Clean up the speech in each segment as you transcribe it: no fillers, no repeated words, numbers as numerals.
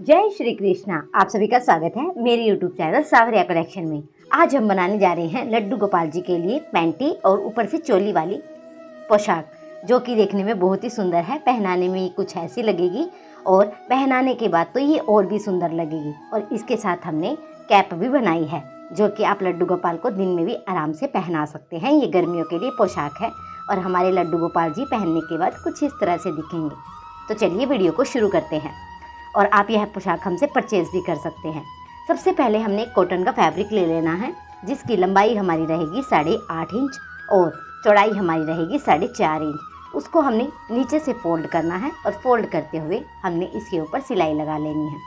जय श्री कृष्णा। आप सभी का स्वागत है मेरे YouTube चैनल सावरिया कलेक्शन में। आज हम बनाने जा रहे हैं लड्डू गोपाल जी के लिए पैंटी और ऊपर से चोली वाली पोशाक, जो कि देखने में बहुत ही सुंदर है। पहनाने में कुछ ऐसी लगेगी और पहनाने के बाद तो ये और भी सुंदर लगेगी। और इसके साथ हमने कैप भी बनाई है, जो कि आप लड्डू गोपाल को दिन में भी आराम से पहना सकते हैं। ये गर्मियों के लिए पोशाक है और हमारे लड्डू गोपाल जी पहनने के बाद कुछ इस तरह से दिखेंगे। तो चलिए वीडियो को शुरू करते हैं। और आप यह पोशाक हमसे परचेज़ भी कर सकते हैं। सबसे पहले हमने कॉटन का फैब्रिक ले लेना है, जिसकी लंबाई हमारी रहेगी 8.5 इंच और चौड़ाई हमारी रहेगी 4.5 इंच। उसको हमने नीचे से फोल्ड करना है और फोल्ड करते हुए हमने इसके ऊपर सिलाई लगा लेनी है।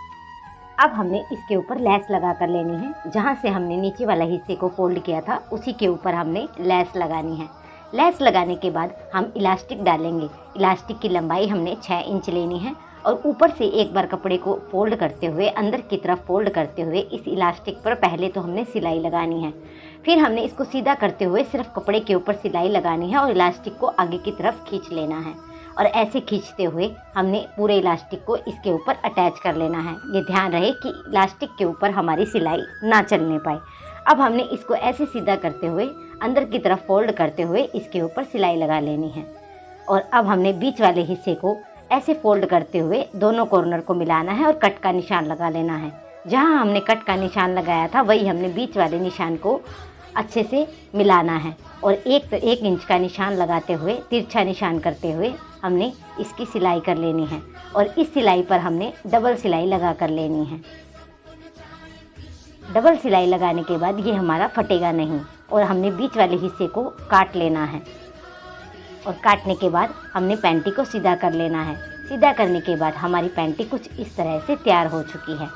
अब हमने इसके ऊपर लेस लगा कर लेनी है। जहाँ से हमने नीचे वाला हिस्से को फोल्ड किया था उसी के ऊपर हमने लेस लगानी है। लेस लगाने के बाद हम इलास्टिक डालेंगे। इलास्टिक की लंबाई हमने 6 इंच लेनी है और ऊपर से एक बार कपड़े को फोल्ड करते हुए अंदर की तरफ फोल्ड करते हुए इस इलास्टिक पर पहले तो हमने सिलाई लगानी है। फिर हमने इसको सीधा करते हुए सिर्फ कपड़े के ऊपर सिलाई लगानी है और इलास्टिक को आगे की तरफ खींच लेना है। और ऐसे खींचते हुए हमने पूरे इलास्टिक को इसके ऊपर अटैच कर लेना है। ये ध्यान रहे कि इलास्टिक के ऊपर हमारी सिलाई ना चलने पाए। अब हमने इसको ऐसे सीधा करते हुए अंदर की तरफ फोल्ड करते हुए इसके ऊपर सिलाई लगा लेनी है। और अब हमने बीच वाले हिस्से को ऐसे फोल्ड करते हुए दोनों कॉर्नर को मिलाना है और कट का निशान लगा लेना है। जहां हमने कट का निशान लगाया था वही हमने बीच वाले निशान को अच्छे से मिलाना है और एक इंच का निशान लगाते हुए तिरछा निशान करते हुए हमने इसकी सिलाई कर लेनी है। और इस सिलाई पर हमने डबल सिलाई लगा कर लेनी है। डबल सिलाई लगाने के बाद ये हमारा फटेगा नहीं और हमने बीच वाले हिस्से को काट लेना है। और काटने के बाद हमने पैंटी को सीधा कर लेना है। सीधा करने के बाद हमारी पैंटी कुछ इस तरह से तैयार हो चुकी है।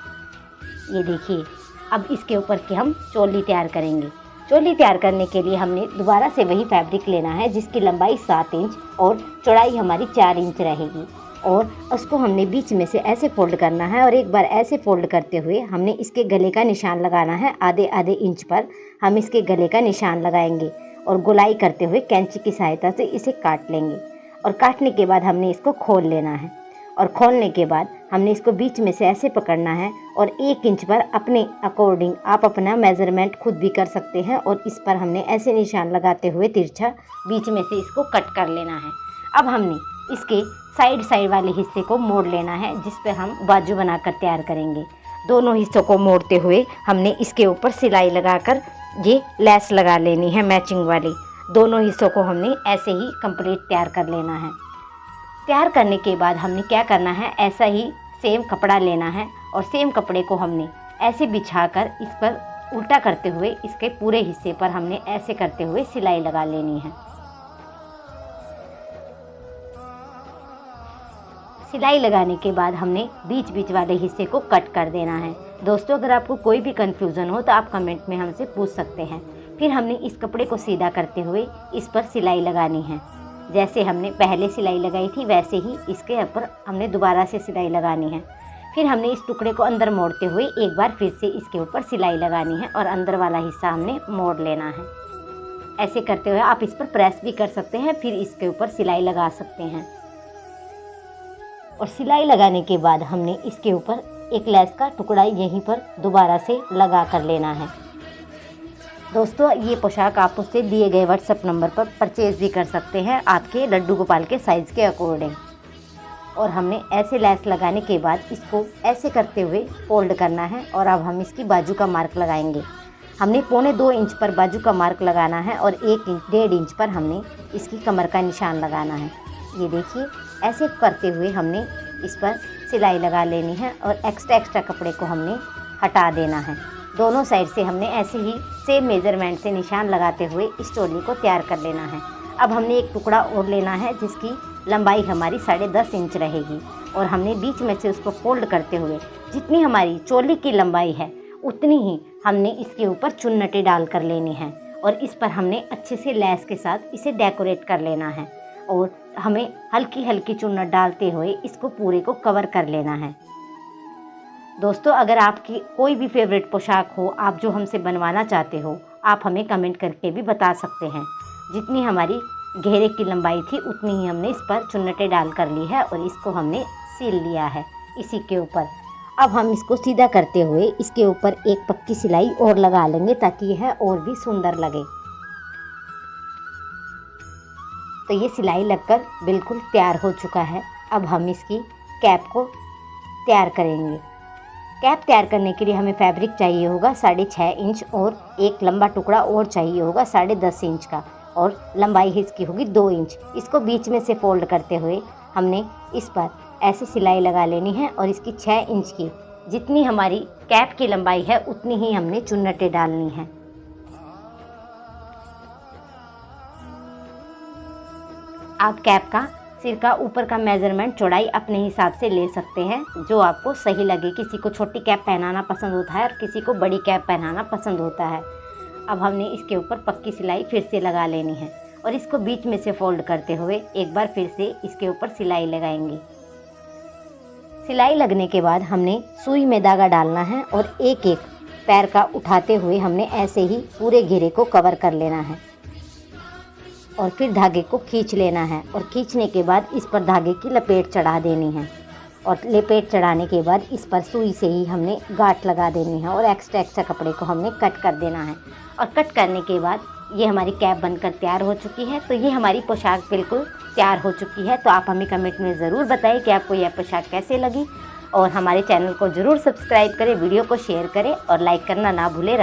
ये देखिए, अब इसके ऊपर की हम चोली तैयार करेंगे। चोली तैयार करने के लिए हमने दोबारा से वही फैब्रिक लेना है, जिसकी लंबाई 7 इंच और चौड़ाई हमारी 4 इंच रहेगी। और उसको हमने बीच में से ऐसे फोल्ड करना है और एक बार ऐसे फोल्ड करते हुए हमने इसके गले का निशान लगाना है। आधे इंच पर हम इसके गले का निशान लगाएंगे और गोलाई करते हुए कैंची की सहायता से इसे काट लेंगे। और काटने के बाद हमने इसको खोल लेना है। और खोलने के बाद हमने इसको बीच में से ऐसे पकड़ना है और 1 इंच पर अपने अकॉर्डिंग आप अपना मेज़रमेंट खुद भी कर सकते हैं। और इस पर हमने ऐसे निशान लगाते हुए तिरछा बीच में से इसको कट कर लेना है। अब हमने इसके साइड वाले हिस्से को मोड़ लेना है, जिस पर हम बाजू बनाकर तैयार करेंगे। दोनों हिस्सों को मोड़ते हुए हमने इसके ऊपर सिलाई लगाकर ये लेस लगा लेनी है मैचिंग वाली। दोनों हिस्सों को हमने ऐसे ही कंप्लीट तैयार कर लेना है। तैयार करने के बाद हमने क्या करना है, ऐसा ही सेम कपड़ा लेना है और सेम कपड़े को हमने ऐसे बिछाकर इस पर उल्टा करते हुए इसके पूरे हिस्से पर हमने ऐसे करते हुए सिलाई लगा लेनी है। सिलाई लगाने के बाद हमने बीच वाले हिस्से को कट कर देना है। दोस्तों, अगर आपको कोई भी कन्फ्यूज़न हो तो आप कमेंट में हमसे पूछ सकते हैं। फिर हमने इस कपड़े को सीधा करते हुए इस पर सिलाई लगानी है। जैसे हमने पहले सिलाई लगाई थी वैसे ही इसके ऊपर हमने दोबारा से सिलाई लगानी है। फिर हमने इस टुकड़े को अंदर मोड़ते हुए एक बार फिर से इसके ऊपर सिलाई लगानी है और अंदर वाला हिस्सा हमने मोड़ लेना है। ऐसे करते हुए आप इस पर प्रेस भी कर सकते हैं, फिर इसके ऊपर सिलाई लगा सकते हैं। और सिलाई लगाने के बाद हमने इसके ऊपर एक लेस का टुकड़ा यहीं पर दोबारा से लगा कर लेना है। दोस्तों, ये पोशाक आप उससे दिए गए व्हाट्सएप नंबर पर परचेज़ भी कर सकते हैं आपके लड्डू गोपाल के साइज़ के अकॉर्डिंग। और हमने ऐसे लेस लगाने के बाद इसको ऐसे करते हुए फोल्ड करना है। और अब हम इसकी बाजू का मार्क लगाएंगे। हमने 1.25 इंच पर बाजू का मार्क लगाना है और 1.5 इंच पर हमने इसकी कमर का निशान लगाना है। ये देखिए, ऐसे करते हुए हमने इस पर सिलाई लगा लेनी है और एक्स्ट्रा कपड़े को हमने हटा देना है। दोनों साइड से हमने ऐसे ही सेम मेज़रमेंट से निशान लगाते हुए इस चोली को तैयार कर लेना है। अब हमने एक टुकड़ा और लेना है, जिसकी लंबाई हमारी 10.5 इंच रहेगी। और हमने बीच में से उसको फोल्ड करते हुए जितनी हमारी चोली की लंबाई है उतनी ही हमने इसके ऊपर चुन्नटें डाल कर लेनी है। और इस पर हमने अच्छे से लेस के साथ इसे डेकोरेट कर लेना है। और हमें हल्की चुन्नट डालते हुए इसको पूरे को कवर कर लेना है। दोस्तों, अगर आपकी कोई भी फेवरेट पोशाक हो, आप जो हमसे बनवाना चाहते हो, आप हमें कमेंट करके भी बता सकते हैं। जितनी हमारी घेरे की लंबाई थी उतनी ही हमने इस पर चुन्नटें डाल कर ली है और इसको हमने सील लिया है इसी के ऊपर। अब हम इसको सीधा करते हुए इसके ऊपर एक पक्की सिलाई और लगा लेंगे ताकि यह और भी सुंदर लगे। तो ये सिलाई लगकर बिल्कुल तैयार हो चुका है। अब हम इसकी कैप को तैयार करेंगे। कैप तैयार करने के लिए हमें फैब्रिक चाहिए होगा 6.5 इंच और एक लंबा टुकड़ा और चाहिए होगा 10.5 इंच का, और लंबाई इसकी होगी 2 इंच। इसको बीच में से फोल्ड करते हुए हमने इस पर ऐसे सिलाई लगा लेनी है और इसकी 6 इंच की जितनी हमारी कैप की लंबाई है उतनी ही हमने चुन्नटें डालनी है। आप कैप का सिर का ऊपर का मेज़रमेंट चौड़ाई अपने हिसाब से ले सकते हैं, जो आपको सही लगे। किसी को छोटी कैप पहनाना पसंद होता है और किसी को बड़ी कैप पहनाना पसंद होता है। अब हमने इसके ऊपर पक्की सिलाई फिर से लगा लेनी है और इसको बीच में से फोल्ड करते हुए एक बार फिर से इसके ऊपर सिलाई लगाएंगे। सिलाई लगने के बाद हमने सुई में धागा डालना है और एक एक पैर का उठाते हुए हमने ऐसे ही पूरे घेरे को कवर कर लेना है और फिर धागे को खींच लेना है। और खींचने के बाद इस पर धागे की लपेट चढ़ा देनी है और लपेट चढ़ाने के बाद इस पर सुई से ही हमने गांठ लगा देनी है और एक्स्ट्रा कपड़े को हमने कट कर देना है। और कट करने के बाद ये हमारी कैप बनकर तैयार हो चुकी है। तो ये हमारी पोशाक बिल्कुल तैयार हो चुकी है। तो आप हमें कमेंट में ज़रूर बताइए कि आपको यह पोशाक कैसे लगी, और हमारे चैनल को ज़रूर सब्सक्राइब करें, वीडियो को शेयर करें और लाइक करना ना भूलें।